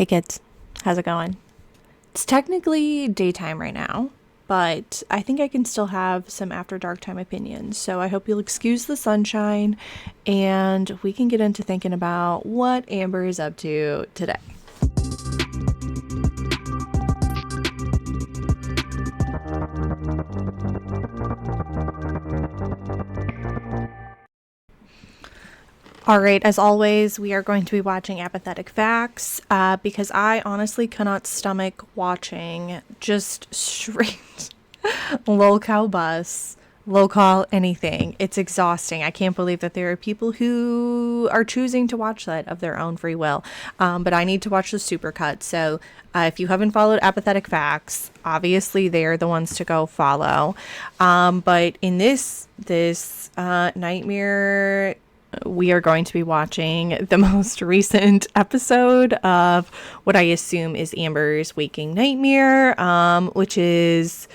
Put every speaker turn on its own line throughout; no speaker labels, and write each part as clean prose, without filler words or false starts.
Hey kids, how's it going? It's technically daytime right now, but I think I can still have some after dark time opinions. So I hope you'll excuse the sunshine and we can get into thinking about what Amber is up to today. All right, as always, we are going to be watching Apathetic Facts because I honestly cannot stomach watching just straight lol-cow bus, lol-call anything. It's exhausting. I can't believe that there are people who are choosing to watch that of their own free will. But I need to watch the supercut. So if you haven't followed Apathetic Facts, obviously they're the ones to go follow. But in this nightmare, we are going to be watching the most recent episode of what I assume is Amber's waking nightmare, which is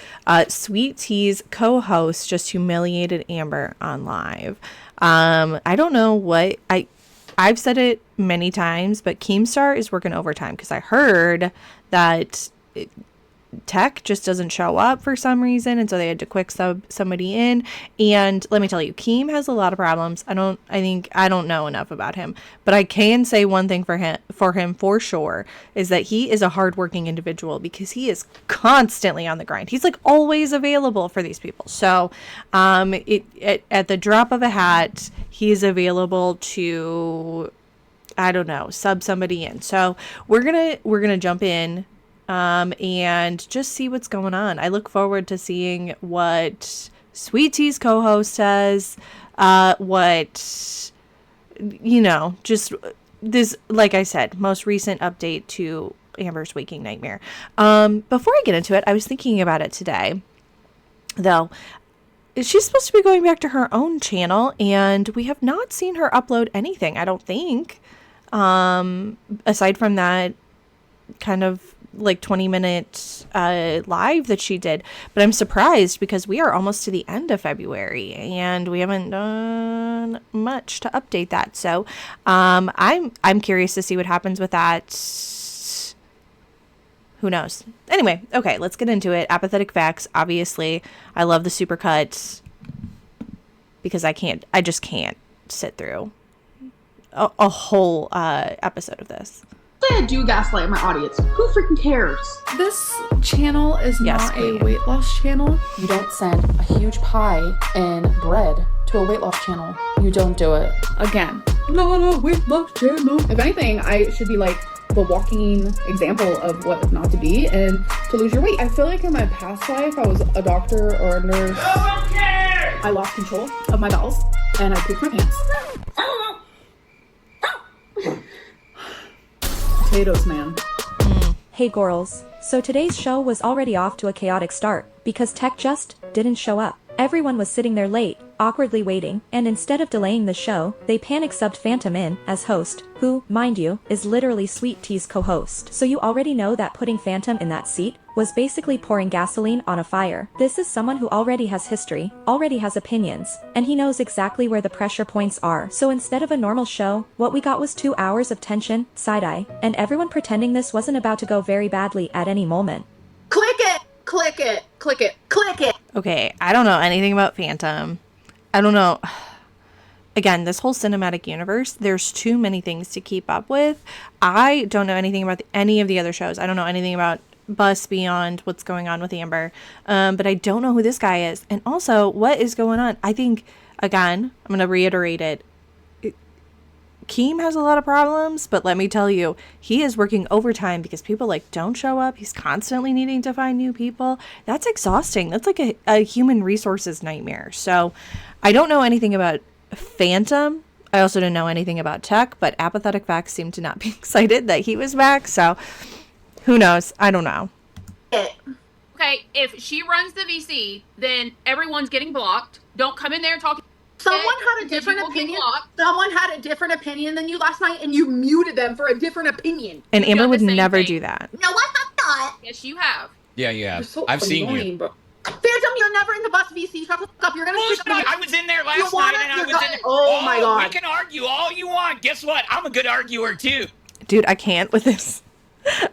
Sweet Tea's co-host just humiliated Amber on live. I don't know what I've said it many times, but Keemstar is working overtime because I heard that Tech just doesn't show up for some reason, and so they had to quick sub somebody in. And let me tell you, Keem has a lot of problems. I don't know enough about him, but I can say one thing for him for sure is that he is a hardworking individual because he is constantly on the grind. He's like always available for these people. So at the drop of a hat, he is available to, I don't know, sub somebody in. So we're gonna jump in and just see what's going on. I look forward to seeing what Sweet Tea's co-host says, just this, like I said, most recent update to Amber's waking nightmare. Before I get into it, I was thinking about it today, though. She's supposed to be going back to her own channel, and we have not seen her upload anything, I don't think, aside from that kind of like 20-minute live that she did. But I'm surprised because we are almost to the end of February and we haven't done much to update that. So I'm curious to see what happens with that. Who knows? Anyway, okay, let's get into it. Apathetic Facts, obviously. I love the supercuts because I just can't sit through a whole episode of this.
I do gaslight my audience. Who freaking cares?
This channel is not a weight loss channel.
You don't send a huge pie and bread to a weight loss channel. You don't do it.
Again, not a weight loss channel.
If anything, I should be like the walking example of what not to be and to lose your weight. I feel like in my past life, I was a doctor or a nurse.
No one cares!
I lost control of my bowels and I pooped my pants. Potatoes, man.
Hey girls, so today's show was already off to a chaotic start, because Tech just didn't show up. Everyone was sitting there late, awkwardly waiting, and instead of delaying the show, they panic subbed Phantom in as host, who, mind you, is literally Sweet Tea's co-host. So you already know that putting Phantom in that seat was basically pouring gasoline on a fire. This is someone who already has history, already has opinions, and he knows exactly where the pressure points are. So instead of a normal show, what we got was 2 hours of tension, side-eye, and everyone pretending this wasn't about to go very badly at any moment.
Click it! Click it! Click it! Click it!
Okay, I don't know anything about Phantom. I don't know. Again, this whole cinematic universe, there's too many things to keep up with. I don't know anything about any of the other shows. I don't know anything about Bus beyond what's going on with Amber. But I don't know who this guy is. And also, what is going on? I think, again, I'm going to reiterate it. Keem has a lot of problems, but let me tell you, he is working overtime because people don't show up. He's constantly needing to find new people. That's exhausting. That's like a human resources nightmare. So I don't know anything about Phantom. I also don't know anything about Tech, but Apathetic Facts seemed to not be excited that he was back. So who knows? I don't know.
Okay, if she runs the VC, then everyone's getting blocked. Don't come in there and talk.
Someone had a different opinion. Someone had a different opinion than you last night, and you muted them for a different opinion.
And Amber would never do that.
No, I have not.
Yes, you have.
Yeah, you have.
So
I've seen you.
bro.
Phantom, you're never in the bus VC. Shut the fuck up. You're gonna speak about.
I was in there last
wanna-
night, and I
you're
was
go-
in there.
Oh my God.
We can argue all you want. Guess what? I'm a good arguer too.
Dude, I can't with this.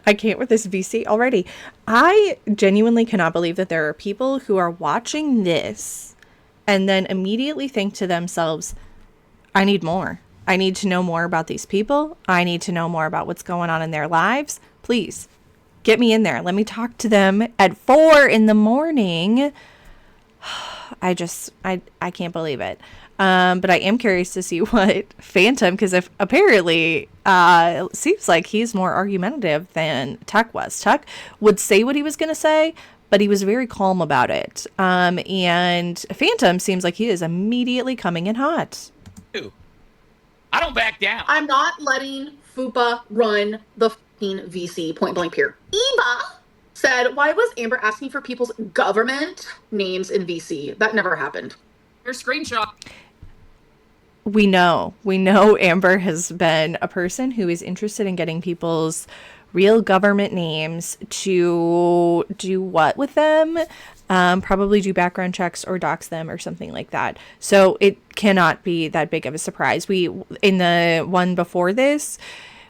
I can't with this VC already. I genuinely cannot believe that there are people who are watching this and then immediately think to themselves, I need more. I need to know more about these people. I need to know more about what's going on in their lives. Please get me in there. Let me talk to them at 4 a.m. I can't believe it. But I am curious to see what Phantom, because if apparently it seems like he's more argumentative than Tuck was. Tuck would say what he was going to say, but he was very calm about it. And Phantom seems like he is immediately coming in hot.
I don't back down.
I'm not letting Fupa run the fucking VC, point blank period. Eva said, why was Amber asking for people's government names in VC? That never happened.
Your screenshot.
We know Amber has been a person who is interested in getting people's real government names to do what with them? Probably do background checks or dox them or something like that. So it cannot be that big of a surprise. In the one before this,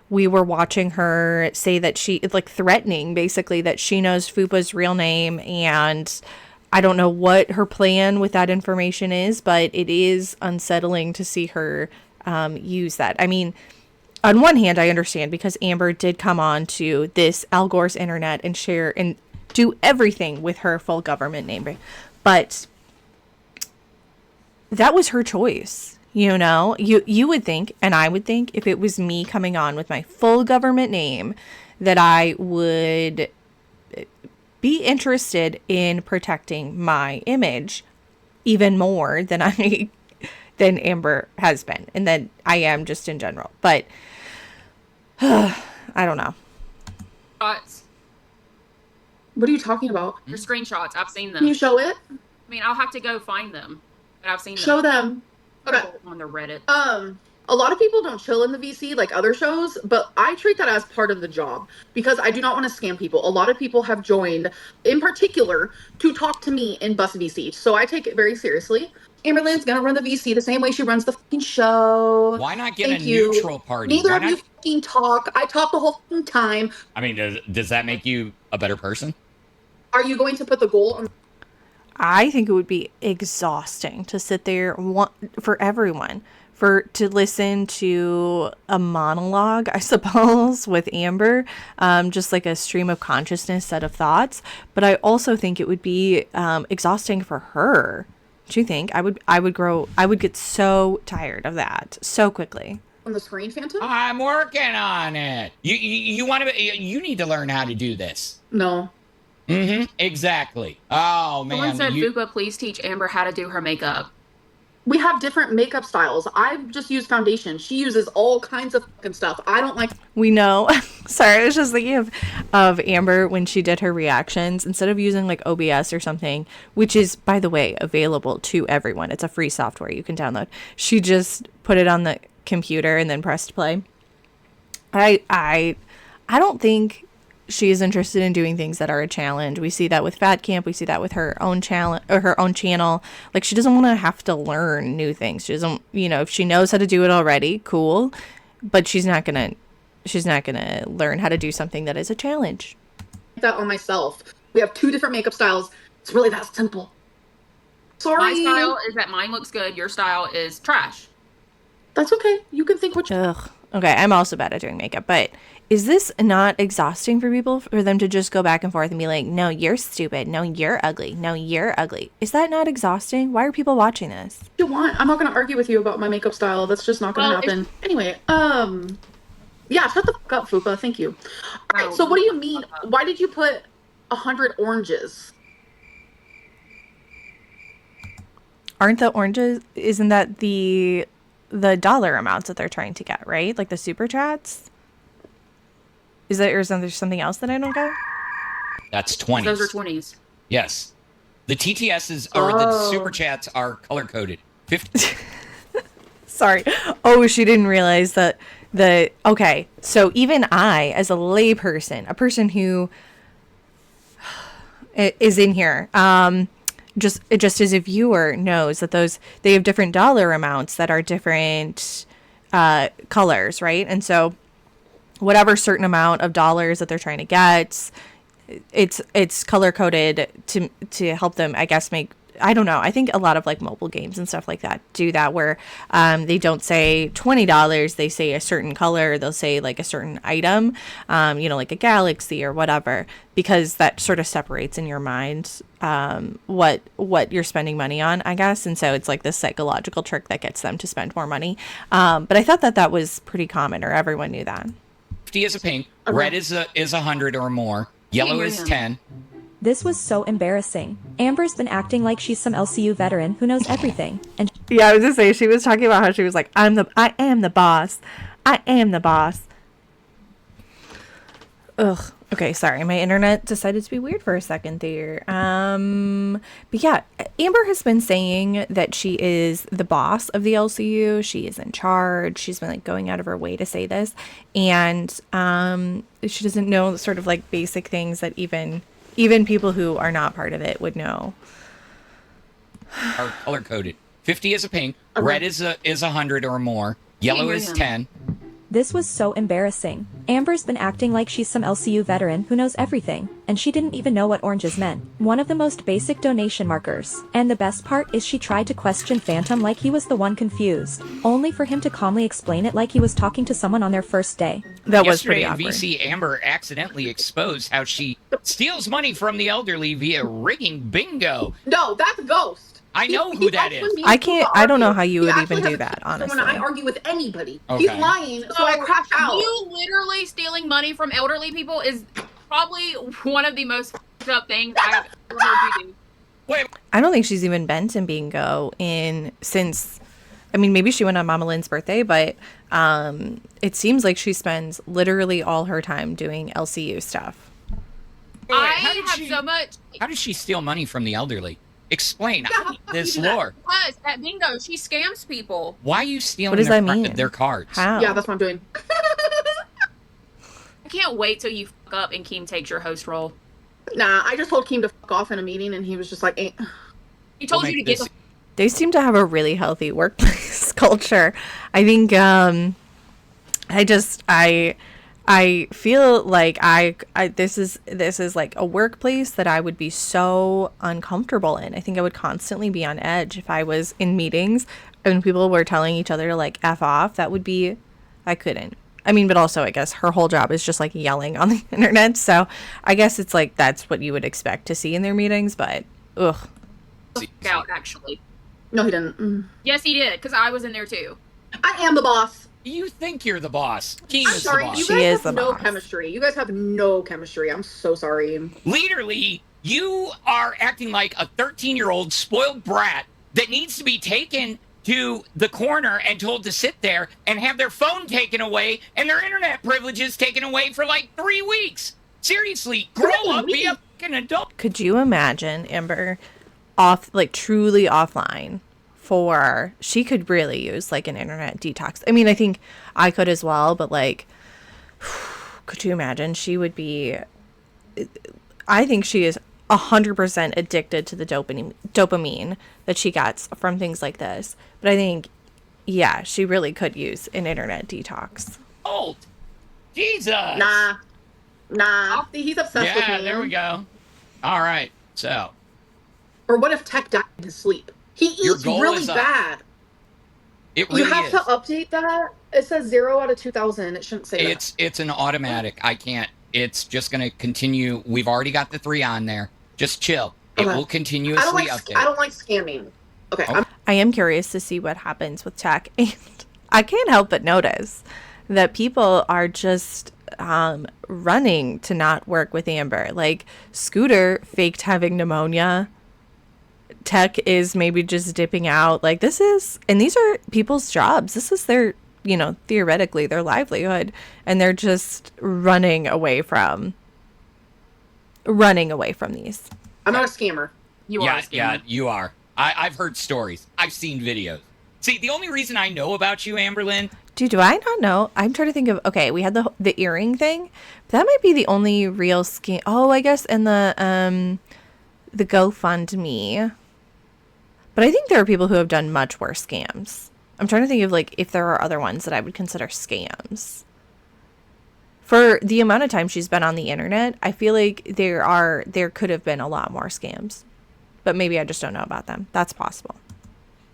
we were watching her say that she, like, threatening basically that she knows Fupa's real name, and I don't know what her plan with that information is, but it is unsettling to see her use that. I mean, on one hand, I understand because Amber did come on to this Al Gore's internet and share and do everything with her full government name, but that was her choice. You know, you would think, and I would think, if it was me coming on with my full government name, that I would be interested in protecting my image even more than than Amber has been, and then I am just in general. But I don't know.
What are you talking about?
Your screenshots. I've seen them.
Can you show it?
I mean, I'll have to go find them, but I've seen them.
Show them. Okay.
On the Reddit.
A lot of people don't chill in the VC like other shows, but I treat that as part of the job because I do not want to scam people. A lot of people have joined, in particular, to talk to me in Bus VC, so I take it very seriously. Amberlynn's gonna run the VC the same way she runs the fucking show.
Why not get neutral party?
Neither of you fucking talk. I talk the whole fucking time.
I mean, does that make you a better person?
Are you going to put the goal on?
I think it would be exhausting to sit there for everyone to listen to a monologue, I suppose, with Amber, just like a stream of consciousness set of thoughts. But I also think it would be exhausting for her. Do you think? I would get so tired of that so quickly.
On the screen, Phantom?
I'm working on it. You need to learn how to do this.
No.
Exactly. Oh, man.
Someone said, Fupa, please teach Amber how to do her makeup.
We have different makeup styles. I just use foundation. She uses all kinds of fucking stuff. I don't like...
We know. Sorry, I was just thinking of Amber when she did her reactions. Instead of using like OBS or something, which is, by the way, available to everyone. It's a free software you can download. She just put it on the computer and then pressed play. I don't think she is interested in doing things that are a challenge. We see that with Fat Camp. We see that with her own challenge or her own channel. Like, she doesn't want to have to learn new things. She doesn't, if she knows how to do it already, cool. But she's not gonna learn how to do something that is a challenge.
That on myself. We have 2 different makeup styles. It's really that simple. Sorry.
My style is that mine looks good. Your style is trash.
That's okay. You can think what you...
Ugh. Okay, I'm also bad at doing makeup, but is this not exhausting for people, for them to just go back and forth and be like, no, you're stupid, no, you're ugly, no, you're ugly? Is that not exhausting? Why are people watching this?
You want? I'm not going to argue with you about my makeup style. That's just not going to happen. Anyway, yeah, shut the fuck up, Fupa. Thank you. All right, so what do you mean? Why did you put 100 oranges?
Aren't the oranges, isn't that the dollar amounts that they're trying to get, right? Like the super chats? Is there something else that I don't get?
That's 20s.
Those are 20s.
Yes. The TTSs or the super chats are color coded. 50.
Sorry. Oh, she didn't realize that okay. So even I, as a layperson, a person who is in here, just as a viewer knows that they have different dollar amounts that are different colors, right? And so whatever certain amount of dollars that they're trying to get. It's color coded to help them, I guess, make, I don't know. I think a lot of like mobile games and stuff like that do that, where they don't say $20, they say a certain color, they'll say like a certain item, like a galaxy or whatever, because that sort of separates in your mind what you're spending money on, I guess. And so it's like this psychological trick that gets them to spend more money. But I thought that was pretty common, or everyone knew that.
50 is a pink, red is 100 or more, yellow is 10.
This was so embarrassing. Amber's been acting like she's some LCU veteran who knows everything. And
yeah, I was just saying, she was talking about how she was like, I am the boss. I am the boss. Ugh. Okay, sorry. My internet decided to be weird for a second there. But yeah, Amber has been saying that she is the boss of the LCU. She is in charge. She's been like going out of her way to say this. And she doesn't know sort of like basic things that even people who are not part of it would know.
Are color coded. 50 is a pink, red is 100 or more, yellow is 10.
this was so embarrassing. Amber's been acting like she's some LCU veteran who knows everything, and she didn't even know what oranges meant. One of the most basic donation markers. And the best part is she tried to question Phantom like he was the one confused, only for him to calmly explain it like he was talking to someone on their first day.
That was pretty awkward.
Yesterday in VC, Amber accidentally exposed how she steals money from the elderly via rigging bingo.
No, that's Ghost.
I know who that is.
I don't know how you would even do that, honestly.
When I argue with anybody,
okay.
He's lying, so I crash out.
You literally stealing money from elderly people is probably one of the most fucked up things I've ever heard you do.
Wait.
I don't think she's even been to bingo since, I mean, maybe she went on Mama Lynn's birthday, but it seems like she spends literally all her time doing LCU stuff.
So much.
How does she steal money from the elderly? Explain this lore.
Because at bingo, she scams people.
Why are you stealing their cards?
How?
Yeah, that's what I'm doing.
I can't wait till you fuck up and Keem takes your host role.
Nah, I just told Keem to fuck off in a meeting, and he was just like, eh.
He told you to get the...
They seem to have a really healthy workplace culture. I think, I feel like this is like a workplace that I would be so uncomfortable in. I think I would constantly be on edge if I was in meetings and people were telling each other to like F off. I couldn't. I mean, but also I guess her whole job is just like yelling on the internet. So I guess it's like, that's what you would expect to see in their meetings, but ugh.
Out, actually.
No, he didn't. Mm.
Yes, he did, because I was in there too.
I am the boss.
You think you're the boss. Keem
I'm
is
sorry,
the boss.
you
She
guys
is
have
the
no
boss.
chemistry. You guys have no chemistry. I'm so sorry.
Literally, you are acting like a 13-year-old spoiled brat that needs to be taken to the corner and told to sit there and have their phone taken away and their internet privileges taken away for like 3 weeks. Seriously, grow up, be a fucking adult.
Could you imagine Amber truly offline? She could really use like an internet detox. I mean, I think I could as well, but like, could you imagine? I think she is 100% addicted to the dopamine that she gets from things like this. But I think, yeah, she really could use an internet detox.
Old. Jesus.
Nah. He's obsessed with me.
Yeah, there we go. All right, so.
Or what if Tech died in his sleep? He eats really bad.
It really is.
You have to update that. It says 0 out of 2,000. It shouldn't say that.
It's an automatic. I can't. It's just going to continue. We've already got the 3 on there. Just chill. It will continuously update.
I don't like scamming. Okay.
I am curious to see what happens with Tech. And I can't help but notice that people are just running to not work with Amber. Like, Scooter faked having pneumonia. Tech is maybe just dipping out. Like, these are people's jobs. This is their, theoretically their livelihood, and they're just running away from these.
I'm not a scammer.
You are a scammer.
Yeah, you are. I've heard stories. I've seen videos. See, the only reason I know about you, Amberlynn.
Dude, do I not know? I'm trying to think of, okay, we had the earring thing. That might be the only real scam. Oh, I guess in the GoFundMe. But I think there are people who have done much worse scams. I'm trying to think of, like, if there are other ones that I would consider scams. For the amount of time she's been on the internet, I feel like there could have been a lot more scams. But maybe I just don't know about them. That's possible.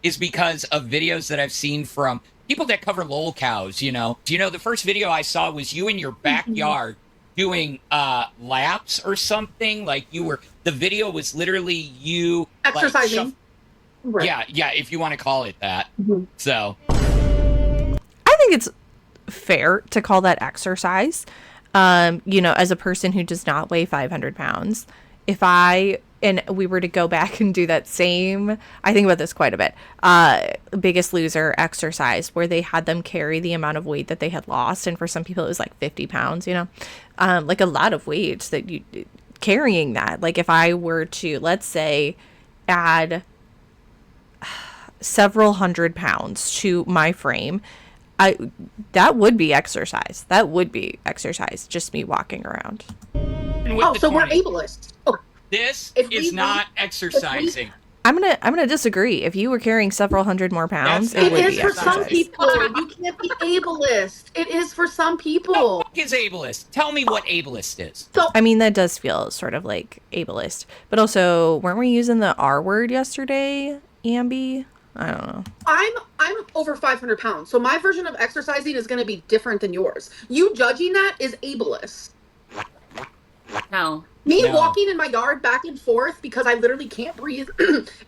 Is because of videos that I've seen from people that cover lol cows, you know. Do you know the first video I saw was you in your backyard doing laps or something? Like the video was literally you
exercising.
Right. Yeah, if you want to call it that. So
I think it's fair to call that exercise. As a person who does not weigh 500 pounds, if we were to go back and do that same, I think about this quite a bit, Biggest Loser exercise where they had them carry the amount of weight that they had lost. And for some people, it was like 50 pounds, like a lot of weight that you carrying that. Like if I were to, let's say, add several hundred pounds to my frame, that would be exercise. Just me walking around.
So we're ableist.
This is not exercising.
I'm gonna disagree. If you were carrying several hundred more pounds, it would be exercise. It is for some
people. You can't be ableist. It is for some people.
What is ableist? Tell me what ableist is.
So
I mean, that does feel sort of like ableist. But also, weren't we using the R word yesterday, Ambi? I don't know.
I'm over 500 pounds, so my version of exercising is going to be different than yours. You judging that is ableist.
No.
Me walking in my yard back and forth because I literally can't breathe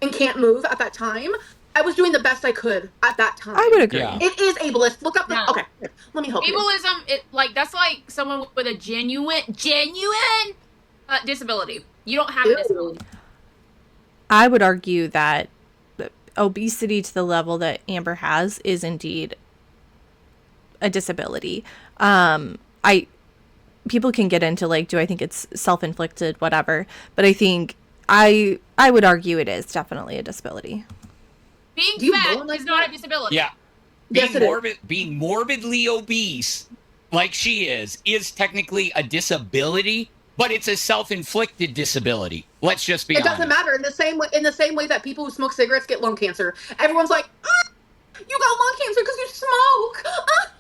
and can't move at that time. I was doing the best I could at that time.
I would agree.
Yeah.
It is ableist. Look up okay. Let me help you.
Ableism, that's like someone with a genuine disability. You don't have a disability.
I would argue that obesity to the level that Amber has is indeed a disability. People can get into like, do I think it's self-inflicted, whatever, but I think I would argue it is definitely a disability.
Being fat is not a disability.
Yeah. Being morbidly obese, like she is technically a disability, but it's a self-inflicted disability. Let's just be honest.
It doesn't matter. In the same way that people who smoke cigarettes get lung cancer. Everyone's like, you got lung cancer because you smoke.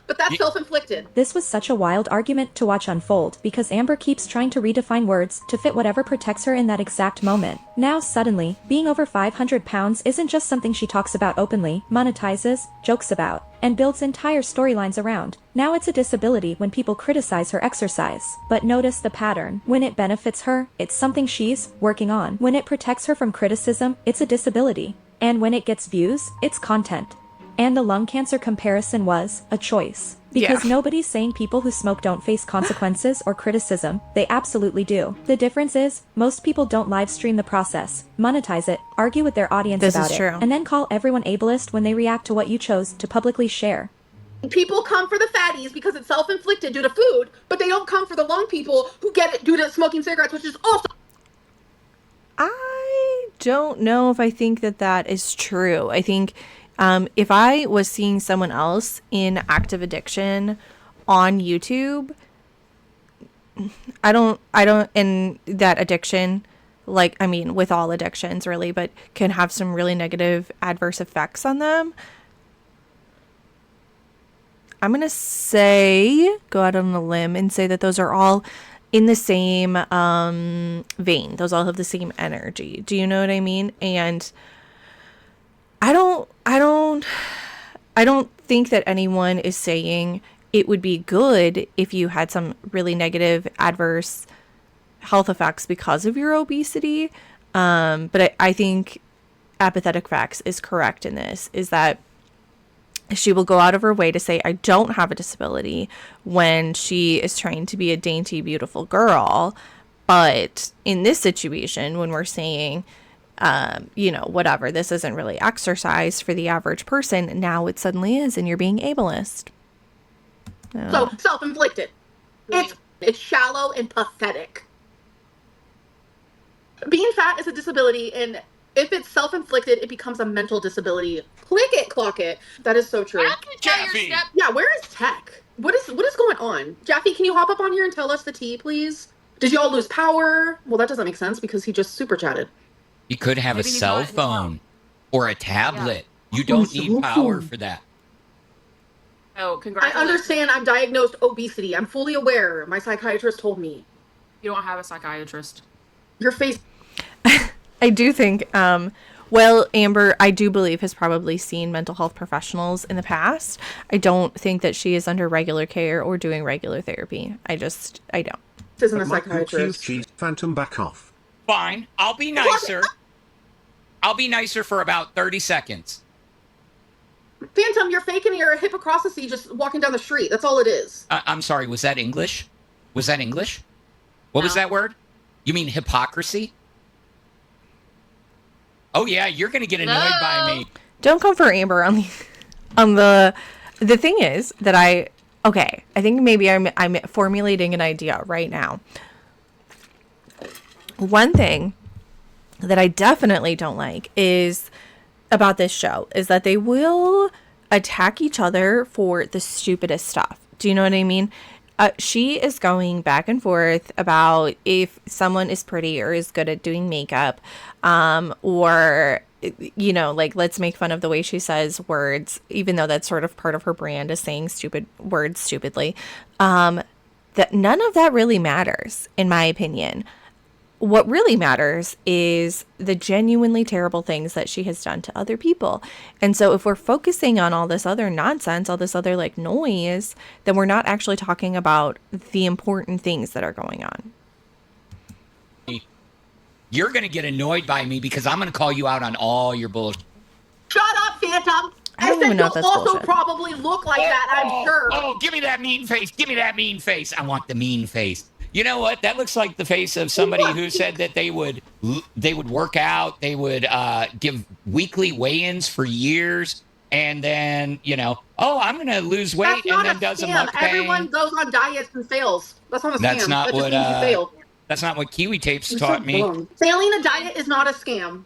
But that's self-inflicted.
This was such a wild argument to watch unfold because Amber keeps trying to redefine words to fit whatever protects her in that exact moment. Now suddenly, being over 500 pounds isn't just something she talks about openly, monetizes, jokes about, and builds entire storylines around. Now it's a disability when people criticize her exercise. But notice the pattern. When it benefits her, it's something she's working on. When it protects her from criticism, it's a disability. And when it gets views, it's content. And the lung cancer comparison was a choice. Because nobody's saying people who smoke don't face consequences or criticism. They absolutely do. The difference is, most people don't live stream the process, monetize it, argue with their audience about it, and then call everyone ableist when they react to what you chose to publicly share.
People come for the fatties because it's self-inflicted due to food, but they don't come for the lung people who get it due to smoking cigarettes, which is also...
I don't know if I think that is true. I think... if I was seeing someone else in active addiction on YouTube, I don't, and that addiction, like, I mean, with all addictions really, but can have some really negative adverse effects on them. I'm going to go out on a limb and say that those are all in the same vein. Those all have the same energy. Do you know what I mean? And I don't think that anyone is saying it would be good if you had some really negative adverse health effects because of your obesity. But I think Apathetic Facts is correct in this, is that she will go out of her way to say, I don't have a disability when she is trying to be a dainty, beautiful girl. But in this situation, when we're saying, whatever, this isn't really exercise for the average person, now it suddenly is, and you're being ableist.
So self-inflicted. It's shallow and pathetic. Being fat is a disability, and if it's self-inflicted, it becomes a mental disability. Click it, clock it. That is so true. Yeah, where is Tech? What is going on? Jaffe, can you hop up on here and tell us the tea, please? Did y'all lose power? Well, that doesn't make sense because he just super chatted.
You could have a cell phone or a tablet. Yeah. You don't need power for that.
Oh,
I
congratulations.
understand I'm diagnosed obesity. I'm fully aware. My psychiatrist told me.
You don't have a psychiatrist.
Your face.
I do think, well, Amber, I do believe, has probably seen mental health professionals in the past. I don't think that she is under regular care or doing regular therapy. I don't.
Isn't a psychiatrist.
Phantom, back off.
Fine. I'll be nicer. I'll be nicer for about 30 seconds.
Phantom, you're faking your hypocrisy just walking down the street. That's all it is.
I'm sorry. Was that English? Was that English? What was that word? You mean hypocrisy? Oh yeah, you're gonna get annoyed by me.
Don't come for Amber on the thing is that I think maybe I'm formulating an idea right now. One thing that I definitely don't like is about this show is that they will attack each other for the stupidest stuff. Do you know what I mean? She is going back and forth about if someone is pretty or is good at doing makeup, or, you know, like, let's make fun of the way she says words, even though that's sort of part of her brand is saying stupid words stupidly. That none of that really matters, in my opinion. What really matters is the genuinely terrible things that she has done to other people. And so if we're focusing on all this other nonsense, all this other like noise, then we're not actually talking about the important things that are going on.
You're going to get annoyed by me because I'm going to call you out on all your bullshit.
Shut up, Phantom.
I don't even know if that's
also
bullshit.
probably look like that, I'm sure.
Oh, give me that mean face. Give me that mean face. I want the mean face. You know what? That looks like the face of somebody who said that they would work out, they would give weekly weigh-ins for years, and then, you know, oh, I'm going to lose weight, and then does a mukbang.
Everyone goes on diets and fails. That's not a scam.
That's not
that
what
just means you fail.
That's not what Kiwi Tapes taught me.
Failing a diet is not a scam.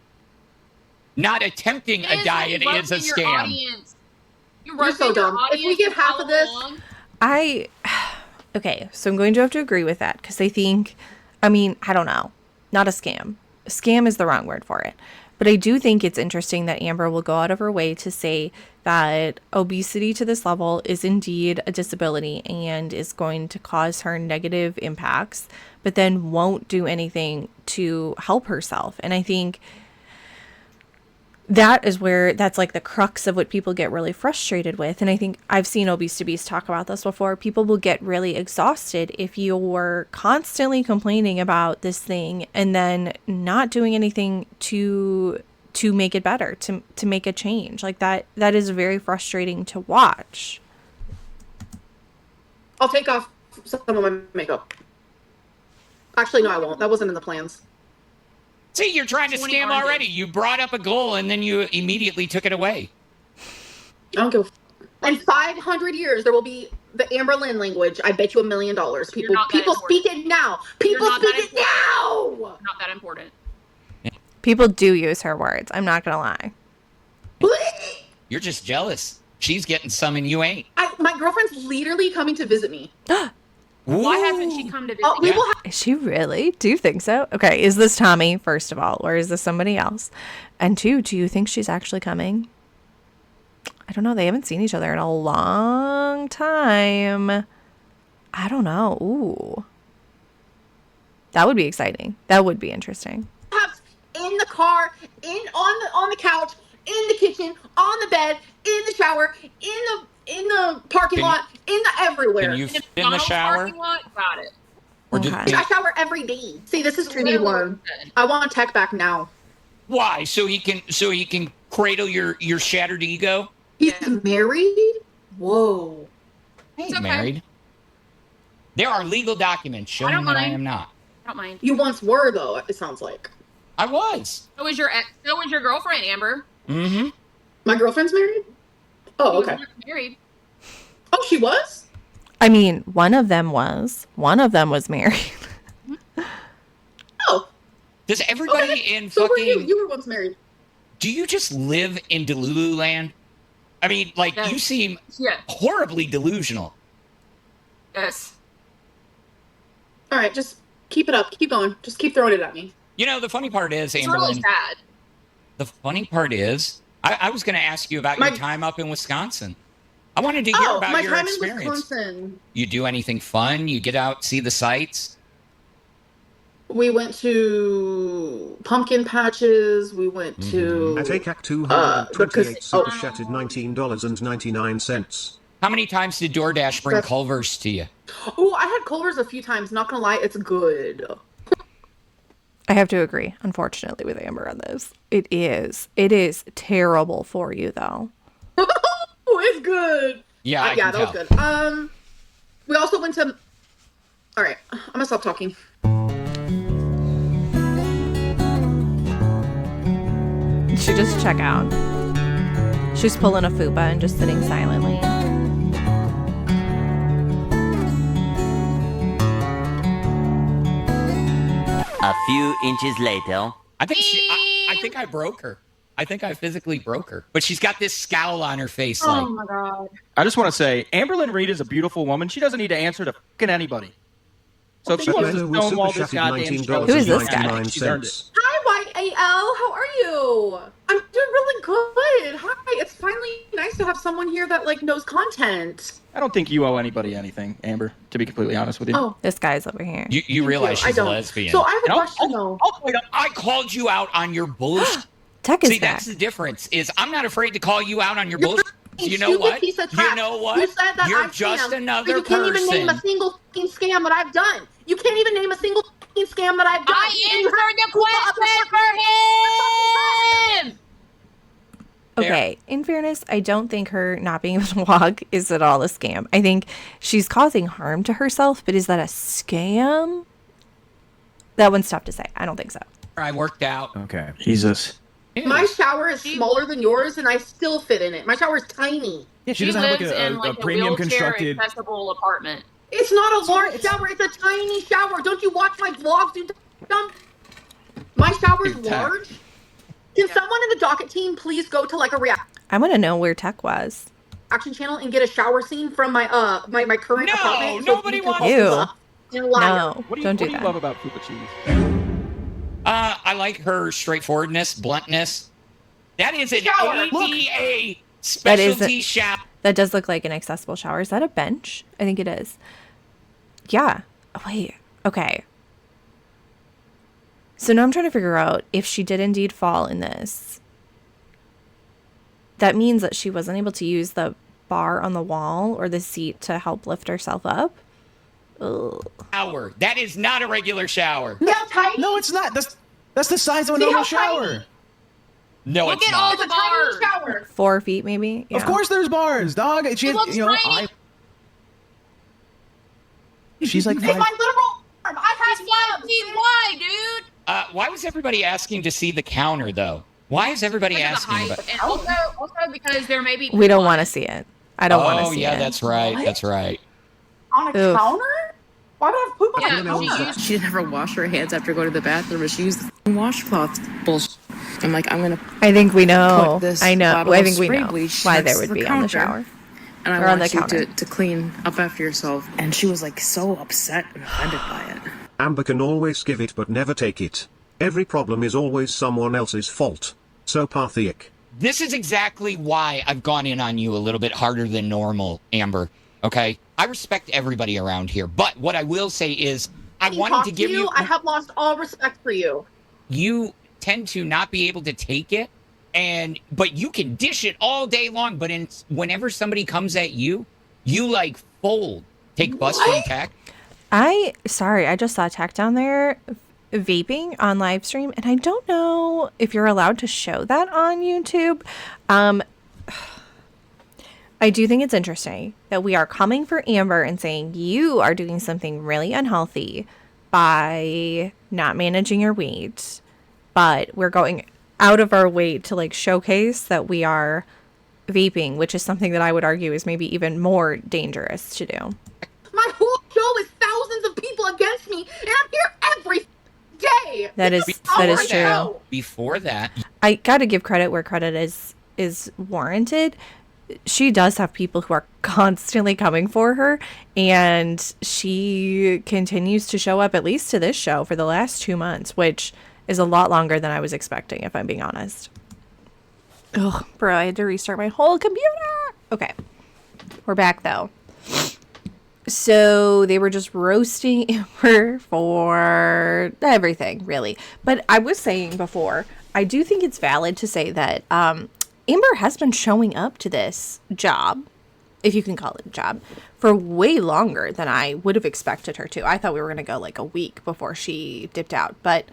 Not attempting a diet is a scam.
You're so dumb. If we get half of this,
Okay, so I'm going to have to agree with that because I think, I don't know, not a scam. A scam is the wrong word for it. But I do think it's interesting that Amber will go out of her way to say that obesity to this level is indeed a disability and is going to cause her negative impacts, but then won't do anything to help herself. And I think that's like the crux of what people get really frustrated with. And I think I've seen Obese to Beast talk about this before. People will get really exhausted if you're constantly complaining about this thing and then not doing anything to make it better, to make a change. Like that is very frustrating to watch.
I'll take off some of my makeup. Actually, no, I won't. That wasn't in the plans.
See, you're trying to scam already. You brought up a goal and then you immediately took it away.
I don't give a In 500 years, there will be the Amber Lynn language. I bet you $1 million. People speak it now. People speak it now.
Not that important.
People do use her words. I'm not gonna lie.
You're just jealous. She's getting some and you ain't.
My girlfriend's literally coming to visit me.
Why hasn't she come to visit you?
Is she really? Do you think so? Okay, is this Tommy, first of all, or is this somebody else? And two, do you think she's actually coming? I don't know. They haven't seen each other in a long time. I don't know. Ooh. That would be exciting. That would be interesting.
In the car, on the couch, in the kitchen, on the bed, in the shower, in the parking lot, everywhere.
Can you fit in the shower?
Got it.
Or
I shower every day. See, this is Trudy One. I want tech back now.
Why? So he can cradle your shattered ego?
He's married? Whoa.
He's married. There are legal documents showing that I am not.
I don't mind.
You once were, though, it sounds like.
I was.
So was your girlfriend, Amber.
Mm-hmm.
My girlfriend's married? Oh, okay.
Married.
Oh, she was?
I mean, one of them was married.
Oh.
Does everybody in
so
fucking...
You were once married.
Do you just live in Delulu land? I mean, like, you seem horribly delusional.
Yes.
All right, just keep it up. Keep going. Just keep throwing it at me.
You know, the funny part is,
It's
Amberlynn...
really sad.
The funny part is, I was going to ask you about your time up in Wisconsin. I wanted to hear about
my
your
time
experience.
in Wisconsin.
You do anything fun? You get out, see the sights?
We went to pumpkin patches. We went to
At ACAC
the
228 super
casino.
shattered $19.99.
How many times did DoorDash bring Culver's to you?
Oh, I had Culver's a few times. Not gonna lie, it's good.
I have to agree, unfortunately, with Amber on this. It is. It is terrible for you, though.
Oh, it's good.
Yeah,
yeah, that was good. We also went to. All right, I'm gonna stop talking.
She just check out. She's pulling a fupa and just sitting silently.
A few inches later.
I think I broke her. I think I physically broke her. But she's got this scowl on her face.
Oh my God.
I just want to say, Amberlyn Reed is a beautiful woman. She doesn't need to answer to fucking anybody. So if she wants to stonewall this goddamn show,
who is this guy?
she's earned it.
Hi, YAL. How are you? I'm doing really good. Hi. It's finally nice to have someone here that like knows content.
I don't think you owe anybody anything, Amber, to be completely honest with you.
Oh,
this guy's over here.
You realize she's a lesbian.
So I have a question though.
I called you out on your bullshit.
Tech is
See,
back.
that's the difference. Is I'm not afraid to call you out on your bullshit. You know
Stupid
what?
piece of
You
trash.
know what?
You said that
You're
I've
just
scammed,
another
but you can't
person.
even name a single fucking scam that I've done. You can't even name a single fucking scam that I've done.
I answered the question for him.
Okay, in fairness, I don't think her not being able to walk is at all a scam. I think she's causing harm to herself, but is that a scam? That one's tough to say. I don't think so.
I worked out.
Okay. Jesus.
My shower is smaller than yours, and I still fit in it. My shower is tiny.
Yeah,
She lives in like a wheelchair accessible apartment.
It's not a large shower. It's a tiny shower. Don't you watch my vlogs, you dumb? My shower is large. Can someone in the docket team please go to like a
I want to know where Tech was.
reaction channel and get a shower scene from my my current apartment?
No, nobody wants
Ew.
No,
don't do
What do
that.
you love about Fupa Cheese?
I like her straightforwardness, bluntness. That is an
Shower.
ADA specialty shower.
That does look like an accessible shower. Is that a bench? I think it is. Yeah. Oh, wait. Okay. So now I'm trying to figure out if she did indeed fall in this. That means that she wasn't able to use the bar on the wall or the seat to help lift herself up. Ugh.
Shower. That is not a regular shower.
No, it's not. That's the size of a normal shower.
No,
Look
it's
at
not.
all the bars.
shower.
4 feet, maybe. Yeah.
Of course, there's bars, dog. She,
looks tiny.
She's like
It's
five.
my literal arm. I have
It's 5 feet wide, dude.
Why was everybody asking to see the counter, though? Why is everybody
Because of the
asking?
height. And also because there may be.
We don't want to see it. I don't want to see it.
Oh, yeah, that's right.
What?
That's right.
on a
Oof.
counter. Why would I have poop on
Yeah,
a counter?
She didn't ever wash her hands after going to the bathroom, but she used the washcloth. Bullshit. I'm like, I'm gonna.
I think we know.
Put this
I know.
bottle
I
of
think we
spray
know
bleach
why
next
there
to
would
the
be on the
counter.
shower.
And I
Or on
want
the
you
counter.
to clean up after yourself. And she was like so upset and offended by it.
Amber can always give it but never take it. Every problem is always someone else's fault. So pathetic.
This is exactly why I've gone in on you a little bit harder than normal, Amber. Okay? I respect everybody around here, but what I will say is I wanted to give you...
I have lost all respect for you.
You tend to not be able to take it, but you can dish it all day long, but whenever somebody comes at you, you like fold. Take bus from Tech.
I just saw Tech down there vaping on live stream, and I don't know if you're allowed to show that on YouTube. I do think it's interesting that we are coming for Amber and saying you are doing something really unhealthy by not managing your weight, but we're going out of our way to like showcase that we are vaping, which is something that I would argue is maybe even more dangerous to do.
My whole show is thousands of people against me, and I'm here every day.
That is true.
Before that,
I got to give credit where credit is warranted. She does have people who are constantly coming for her, and she continues to show up at least to this show for the last 2 months, which is a lot longer than I was expecting, if I'm being honest. Ugh, bro, I had to restart my whole computer. Okay. We're back though. So they were just roasting Amber for everything, really. But I was saying before, I do think it's valid to say that Amber has been showing up to this job, if you can call it a job, for way longer than I would have expected her to. I thought we were going to go like a week before she dipped out, but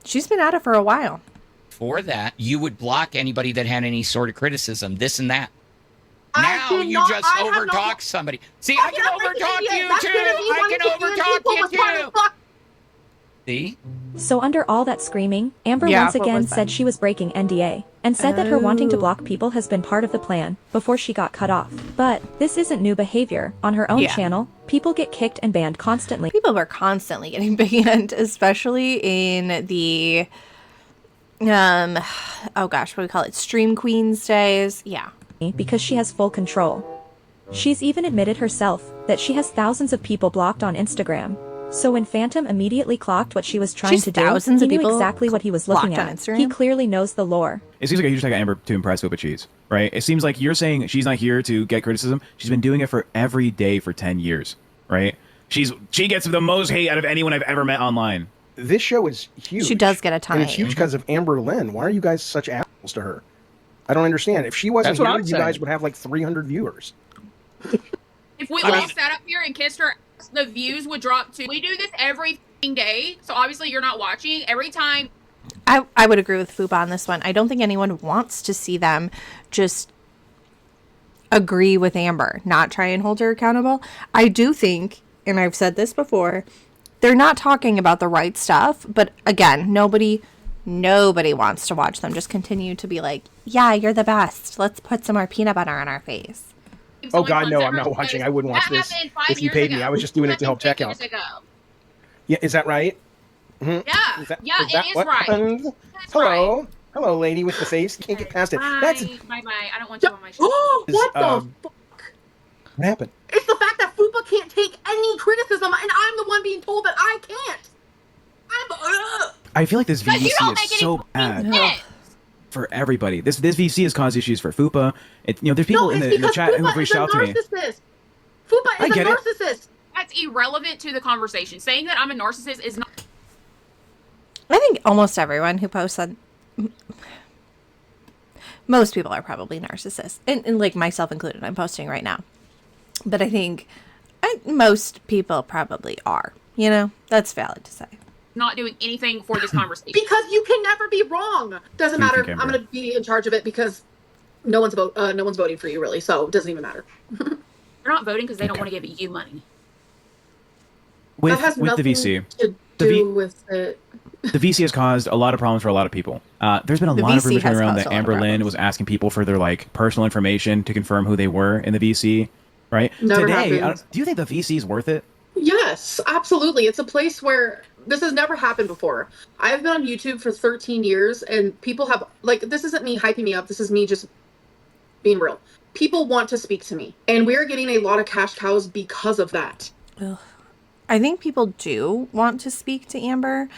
she's been at it for a while.
For that, you would block anybody that had any sort of criticism, this and that. Now you just overtalk somebody. See, I can overtalk you too. I can overtalk you too. See?
So under all that screaming, Amber once again said she was breaking NDA, and said that her wanting to block people has been part of the plan, before she got cut off. But this isn't new behavior. On her own channel, people get kicked and banned constantly.
People are constantly getting banned, especially in the, oh gosh, what do we call it? Stream Queens days. Yeah.
Because she has full control. She's even admitted herself that she has thousands of people blocked on Instagram. So when Phantom immediately clocked what she was trying to do, he knew exactly what he was looking at. He clearly knows the lore.
It seems like a huge attack on Amber to impress Fupa Cheese, right? It seems like you're saying she's not here to get criticism. She's been doing it for every day for 10 years, right? She gets the most hate out of anyone I've ever met online.
This show is huge.
She does get a ton
and
of
it's huge because of Amber Lynn. Why are you guys such assholes to her? I don't understand. If she wasn't here, you guys would have like 300 viewers.
If we all sat up here and kissed her, the views would drop too. We do this every day, so obviously you're not watching. Every time.
I would agree with Fupa on this one. I don't think anyone wants to see them just agree with Amber, not try and hold her accountable. I do think, and I've said this before, they're not talking about the right stuff, but again, nobody wants to watch them just continue to be like, yeah, you're the best. Let's put some more peanut butter on our face.
Oh God, no, I'm not watching. I wouldn't watch this if you paid me. I was just doing it to help tech out. Yeah, is that right?
Mm-hmm. Yeah, it is
what
right.
Hello,
right.
Hello, lady with the face. You can't get past it.
Bye.
That's
Bye. I don't want you on my show.
Oh, what the fuck?
What happened?
It's the fact that Fupa can't take any criticism, and I'm the one being told that I can't.
I feel like this VC is so bad for everybody. This VC has caused issues for Fupa. There's people in the chat who have reached out to me.
Fupa is a narcissist.
That's irrelevant to the conversation. Saying that I'm a narcissist is not.
I think almost everyone who posts on. Most people are probably narcissists, and like myself included. I'm posting right now, but I think most people probably are. That's valid to say.
Not doing anything for this conversation
because you can never be wrong. Doesn't matter. I'm going to be in charge of it because no one's voting for you really, so it doesn't even matter.
They're not voting because they don't want to give you money.
With the VC, the VC has caused a lot of problems for a lot of people. There's been a lot of rumors going around that Amber Lynn was asking people for their personal information to confirm who they were in the VC, right?
Never
Today, do you think the VC is worth it?
Yes, absolutely. It's a place where this has never happened before. I've been on YouTube for 13 years and people have, this isn't me hyping me up. This is me just being real. People want to speak to me and we're getting a lot of cash cows because of that.
Ugh. I think people do want to speak to Amber.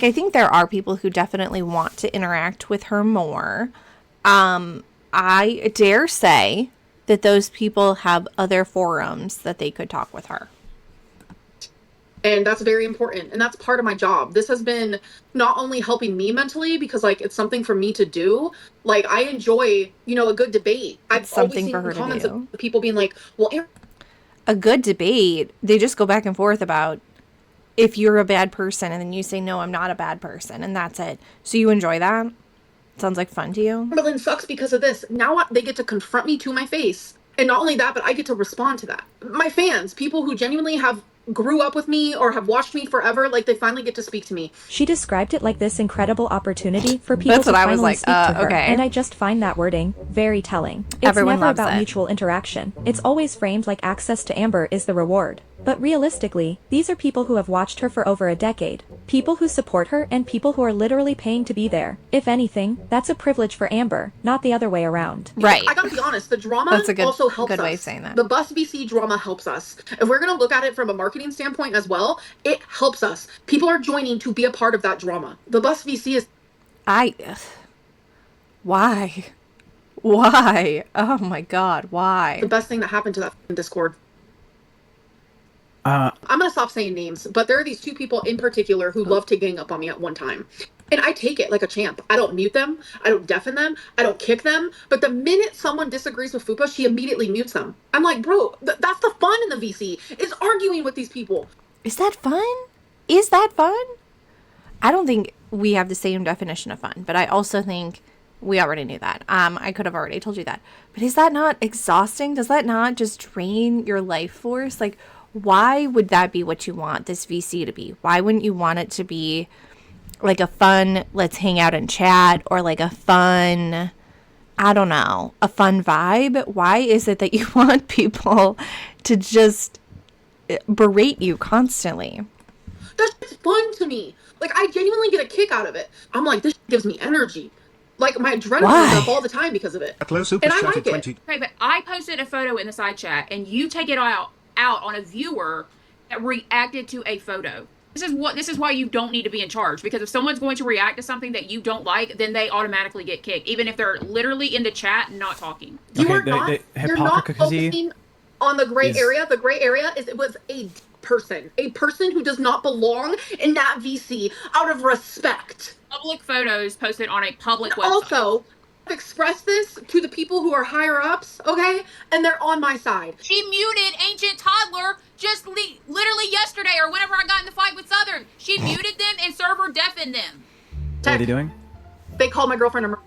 I think there are people who definitely want to interact with her more. I dare say that those people have other forums that they could talk with her.
And that's very important. And that's part of my job. This has been not only helping me mentally because it's something for me to do. I enjoy, a good debate. I've something for her to comments do. Of people being like, well,
a good debate, they just go back and forth about if you're a bad person and then you say, no, I'm not a bad person. And that's it. So you enjoy that? Sounds like fun to you?
Berlin sucks because of this. Now they get to confront me to my face. And not only that, but I get to respond to that. My fans, people who genuinely have grew up with me or have watched me forever, like they finally get to speak to me.
She described it like this incredible opportunity for people to finally speak to her, and I just find that wording very telling. It's
Everyone
never
loves
about
it.
mutual interaction. It's always framed like access to Amber is the reward. But realistically, these are people who have watched her for over a decade. People who support her and people who are literally paying to be there. If anything, that's a privilege for Amber, not the other way around.
Right.
I gotta be honest, the drama also helps us.
Good way of saying that.
The Bus VC drama helps us. If we're gonna look at it from a marketing standpoint as well, it helps us. People are joining to be a part of that drama. The Bus VC is...
Why? Why? Oh my god, why?
The best thing that happened to that Discord.
I'm
gonna stop saying names, but there are these two people in particular who love to gang up on me at one time. And I take it like a champ. I don't mute them. I don't deafen them. I don't kick them. But the minute someone disagrees with Fupa, she immediately mutes them. I'm like, bro, that's the fun in the VC, is arguing with these people.
Is that fun? Is that fun? I don't think we have the same definition of fun, but I also think we already knew that. I could have already told you that. But is that not exhausting? Does that not just drain your life force? Like, why would that be what you want this VC to be? Why wouldn't you want it to be like a fun, let's hang out and chat, or like a fun, I don't know, a fun vibe? Why is it that you want people to just berate you constantly?
That's fun to me. Like, I genuinely get a kick out of it. I'm like, this gives me energy. Like, my adrenaline is up all the time because of it. And I like it.
Okay, but I posted a photo in the side chat, and you take it out on a viewer that reacted to a photo. This is why you don't need to be in charge, because if someone's going to react to something that you don't like, then they automatically get kicked, even if they're literally in the chat not talking.
You're not focusing on the gray area. The gray area was a person who does not belong in that VC out of respect.
Public photos posted on a public website.
Also, I've expressed this to the people who are higher ups, okay? And they're on my side.
She muted Ancient Toddler just literally yesterday or whenever I got in the fight with Southern. She muted them and server deafened them.
What are they doing?
They called my girlfriend a murderer.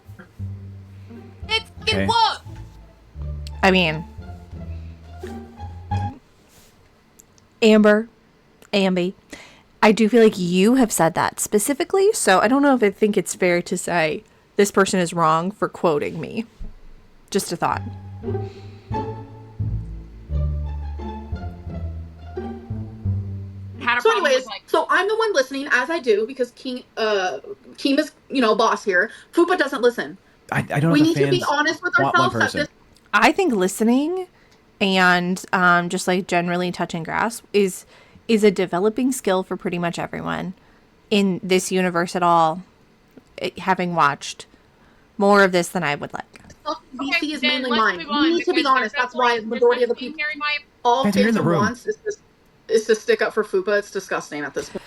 It fucking worked.
I mean, Amby, I do feel like you have said that specifically, so I don't know if I think it's fair to say this person is wrong for quoting me. Just a thought.
So anyways, so I'm the one listening, as I do, because Keem is, boss here. Fupa doesn't listen.
I don't know.
We need to be honest with ourselves at this.
I think listening and just like generally touching grass is a developing skill for pretty much everyone in this universe at all, having watched more of this than I would like.
VC is mainly mine. We need to be honest. That's why the majority of the people, all Phantom wants is to stick up for Fupa. It's disgusting at this point.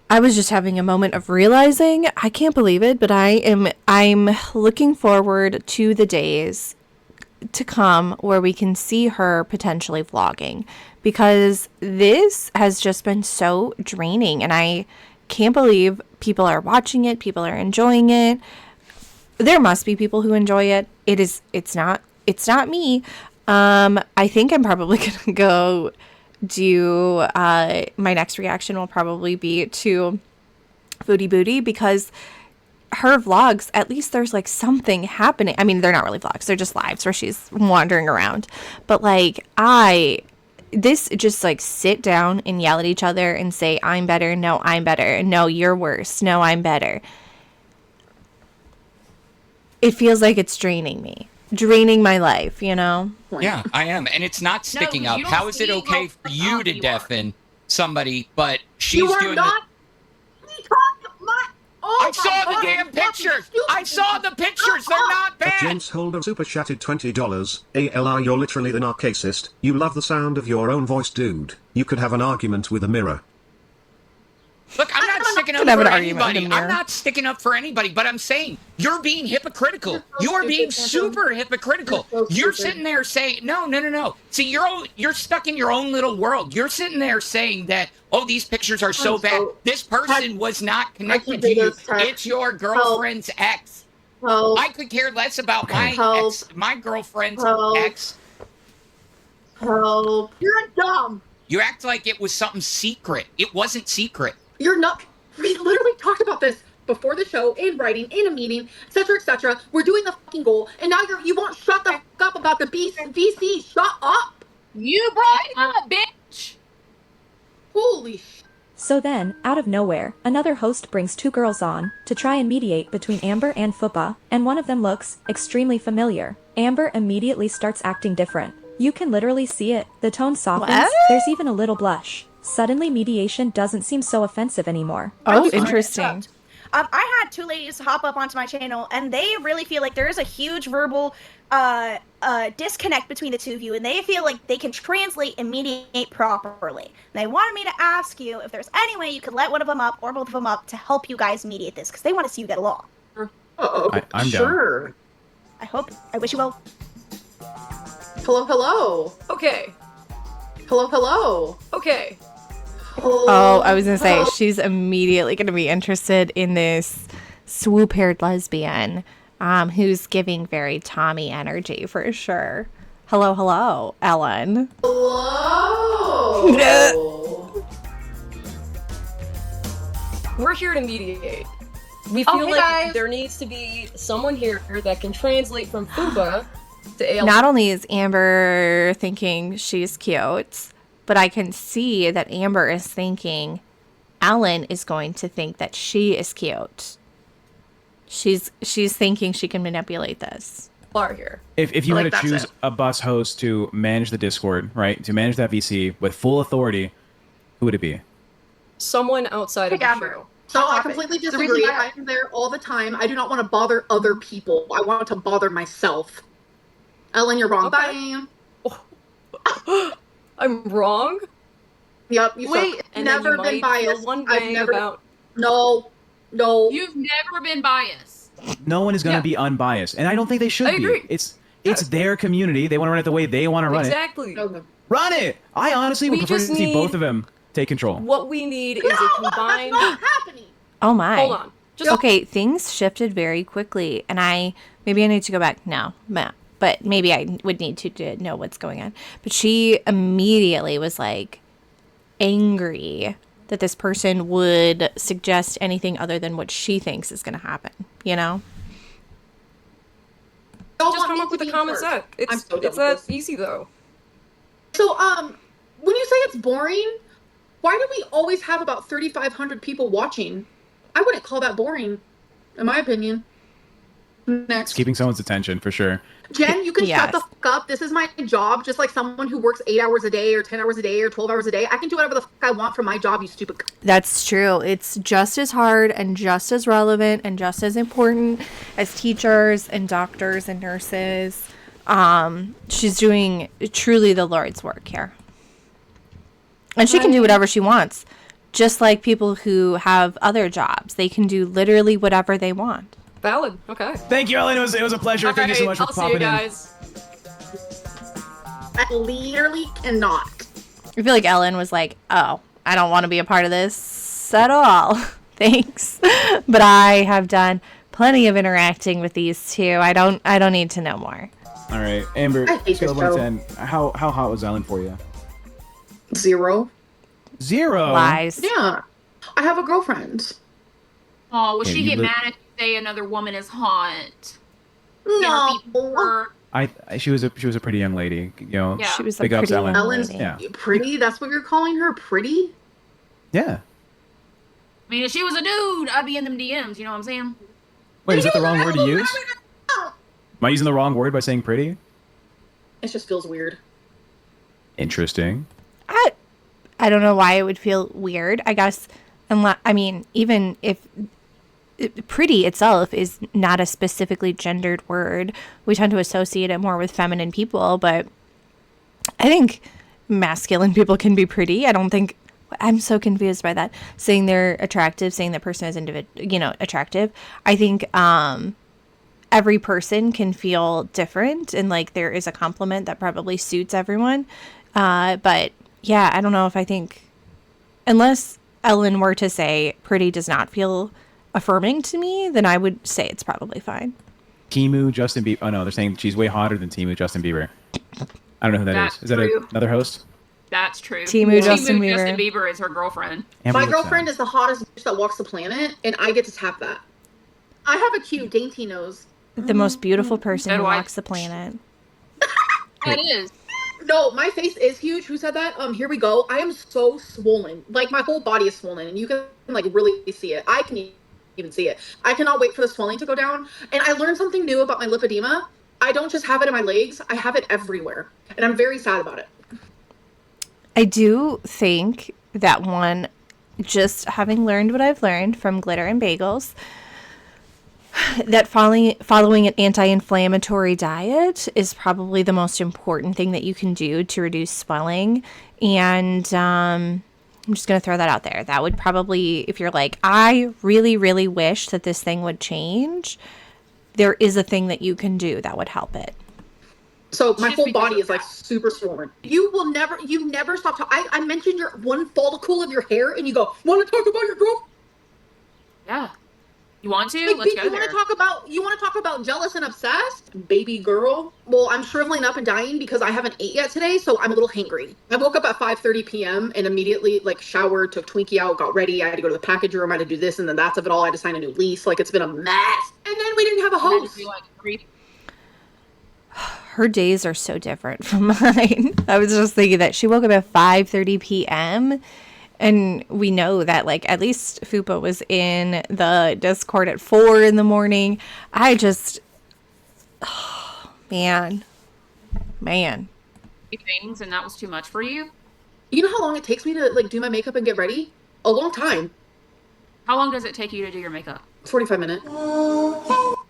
I was just having a moment of realizing, I can't believe it, but I'm looking forward to the days to come where we can see her potentially vlogging, because this has just been so draining and I can't believe people are watching it, people are enjoying it. There must be people who enjoy it. It's not me. I think I'm probably gonna go do my next reaction will probably be to Foodie Booty, because her vlogs, at least there's like something happening. I mean, they're not really vlogs, they're just lives where she's wandering around. But like this just like sit down and yell at each other and say, I'm better, no, I'm better, no, you're worse, no, I'm better. It feels like it's draining my life,
Yeah, I am. And it's not sticking up. How is it okay for you to deafen somebody, but she's doing
not
I saw the damn pictures! I saw the pictures! They're not bad!
James Holder super chatted $20. ALR, you're literally the narcissist. You love the sound of your own voice, dude. You could have an argument with a mirror.
Look, I'm not sticking up for anybody. I'm not sticking up for anybody, but I'm saying you're being hypocritical. You are being super hypocritical. You're sitting there saying, no. See, you're stuck in your own little world. You're sitting there saying that, oh, these pictures are so bad. This person was not connected to you. It's your girlfriend's ex. I could care less about my girlfriend's ex.
Help. You're dumb.
You act like it was something secret. It wasn't secret.
You're not. We literally talked about this before the show, in writing, in a meeting, etc., etc. We're doing the fucking goal, and now you won't shut the fuck up about the VC. Shut up.
You brought it up, bitch.
Holy shit.
So then, out of nowhere, another host brings two girls on to try and mediate between Amber and Fupa, and one of them looks extremely familiar. Amber immediately starts acting different. You can literally see it. The tone softens.
What?
There's even a little blush. Suddenly, mediation doesn't seem so offensive anymore.
Oh, interesting.
I had two ladies hop up onto my channel, and they really feel like there is a huge verbal disconnect between the two of you, and they feel like they can translate and mediate properly. And they wanted me to ask you if there's any way you could let one of them up or both of them up to help you guys mediate this, because they want to see you get along.
I'm
sure.
down.
I wish you well.
Hello.
Okay.
Hello.
Okay.
Oh, I was gonna say, she's immediately gonna be interested in this swoop-haired lesbian, who's giving very Tommy energy for sure. Hello, Ellen.
Hello.
We're here to mediate. We feel like there needs to be someone here that can translate from Fupa to ALR.
Not only is Amber thinking she's cute, but I can see that Amber is thinking Ellen is going to think that she is cute. She's thinking she can manipulate this.
Here.
If you had to choose a bus host to manage the Discord, right, to manage that VC with full authority, who would it be?
Someone outside of the show.
So I completely disagree. I'm there all the time. I do not want to bother other people. I want to bother myself. Ellen, you're wrong.
Okay. Bye. I'm wrong?
Yep, you suck.
And
never
then
been biased. I've never
about...
No.
You've never been biased.
No one is going to be unbiased, and I don't think they should be. It's their community. They want to run it the way they want to run
it.
Run it! I honestly would prefer to see both of them take control.
What we need is a combined...
That's not happening.
Oh my.
Hold on.
Okay, things shifted very quickly, and maybe I need to go back now, but maybe I would need to know what's going on. But she immediately was like angry that this person would suggest anything other than what she thinks is going to happen, you know?
Just come up with a common set. It's that easy, though.
So, when you say it's boring, why do we always have about 3,500 people watching? I wouldn't call that boring, in my opinion. Next.
It's keeping someone's attention, for sure.
Jen, you can shut the fuck up. This is my job. Just like someone who works 8 hours a day or 10 hours a day or 12 hours a day. I can do whatever the fuck I want from my job, you stupid.
That's true. It's just as hard and just as relevant and just as important as teachers and doctors and nurses. She's doing truly the Lord's work here. And she can do whatever she wants. Just like people who have other jobs. They can do literally whatever they want.
Valid. Okay.
Thank you, Ellen. It was a pleasure. Thank you so much for popping in.
I'll see you guys.
I literally cannot.
I feel like Ellen was like, oh, I don't want to be a part of this at all. Thanks. But I have done plenty of interacting with these two. I don't need to know more.
All right. Amber, scale of 1 to 10. How hot was Ellen for you?
0.
0?
Lies.
Yeah. I have a girlfriend.
Oh, will she get mad if you say another woman is hot?
No.
She was a pretty young lady, you know.
Yeah.
She was
big ups, Ellen.
Ellen's pretty. That's what you're calling her, pretty?
Yeah.
I mean, if she was a dude, I'd be in them DMs. You know what I'm saying?
Wait, is that the wrong word to use? Am I using the wrong word by saying pretty?
It just feels weird.
Interesting.
I don't know why it would feel weird. I guess, even if pretty itself is not a specifically gendered word, we tend to associate it more with feminine people, but I think masculine people can be pretty. I'm so confused by that. Saying they're attractive, saying that person is attractive. I think every person can feel different, and like there is a compliment that probably suits everyone. But yeah, I don't know if I think, unless Ellen were to say pretty does not feel affirming to me, then I would say it's probably fine.
Timu, Justin Bieber. Oh no, they're saying she's way hotter than Timu, Justin Bieber. I don't know who that is. Is that another host?
That's true.
Timu Justin
Bieber is her girlfriend.
My girlfriend is the hottest bitch that walks the planet, and I get to tap that. I have a cute dainty nose.
The most beautiful person who walks the planet.
It is.
No, my face is huge. Who said that? Here we go. I am so swollen. Like, my whole body is swollen, and you can, like, really see it. I can even see it. I cannot wait for the swelling to go down. And I learned something new about my lipedema. I don't just have it in my legs. I have it everywhere. And I'm very sad about it.
I do think that just having learned what I've learned from Glitter and Bagels, that following an anti-inflammatory diet is probably the most important thing that you can do to reduce swelling. And I'm just going to throw that out there. That would probably, if you're like, I really, really wish that this thing would change, there is a thing that you can do that would help it.
So my whole body is like super swollen. You never stop talking. I mentioned your one follicle of your hair, and you go, want to talk about your girl?
Yeah. You want to?
Like,
Let's go
you
there.
You want to talk about jealous and obsessed? Baby girl. Well, I'm shriveling up and dying because I haven't ate yet today, so I'm a little hangry. I woke up at 5:30 p.m. and immediately, like, showered, took Twinkie out, got ready. I had to go to the package room. I had to do this and then that's of it all. I had to sign a new lease. Like, it's been a mess. And then we didn't have a host.
Her days are so different from mine. I was just thinking that she woke up at 5:30 p.m. And we know that, like, at least Fupa was in the Discord at 4 in the morning. I just, man.
Things, and that was too much for you?
You know how long it takes me to, like, do my makeup and get ready? A long time.
How long does it take you to do your makeup?
45 minutes.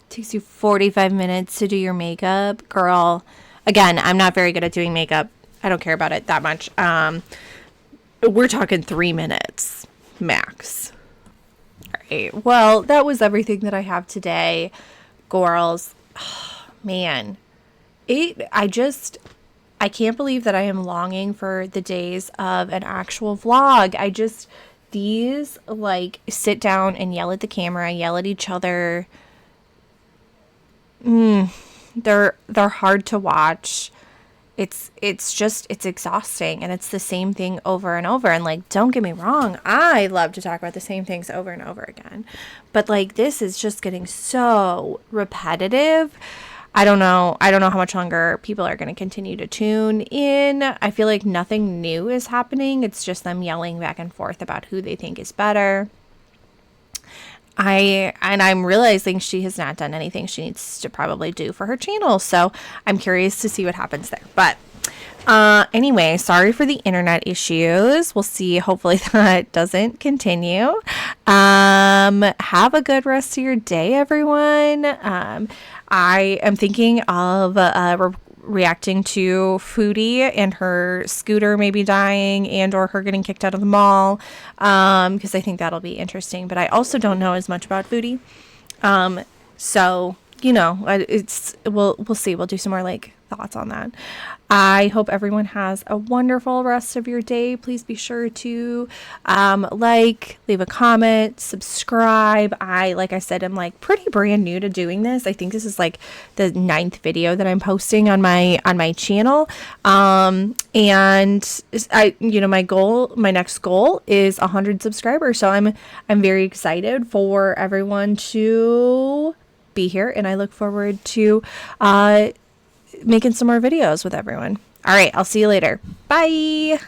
Takes you 45 minutes to do your makeup. Girl, again, I'm not very good at doing makeup. I don't care about it that much. We're talking 3 minutes max. All right. Well, that was everything that I have today, girls. Oh, man, I can't believe that I am longing for the days of an actual vlog. These, like, sit down and yell at the camera, yell at each other. They're hard to watch. It's exhausting, and it's the same thing over and over. And, like, don't get me wrong, I love to talk about the same things over and over again, but, like, this is just getting so repetitive. I don't know how much longer people are going to continue to tune in. I feel like nothing new is happening. It's just them yelling back and forth about who they think is better. I'm realizing she has not done anything she needs to probably do for her channel. So I'm curious to see what happens there. But anyway, sorry for the internet issues. We'll see. Hopefully that doesn't continue. Have a good rest of your day, everyone. I am thinking of reacting to Foodie and her scooter maybe dying and or her getting kicked out of the mall, because I think that'll be interesting. But I also don't know as much about Foodie, so you know, we'll see. We'll do some more, like, thoughts on that. I hope everyone has a wonderful rest of your day. Please be sure to leave a comment, subscribe. Like I said, I'm, like, pretty brand new to doing this. I think this is, like, the 9th video that I'm posting on my channel. And my next goal is 100 subscribers. So I'm very excited for everyone to be here, and I look forward to making some more videos with everyone. All right, I'll see you later. Bye.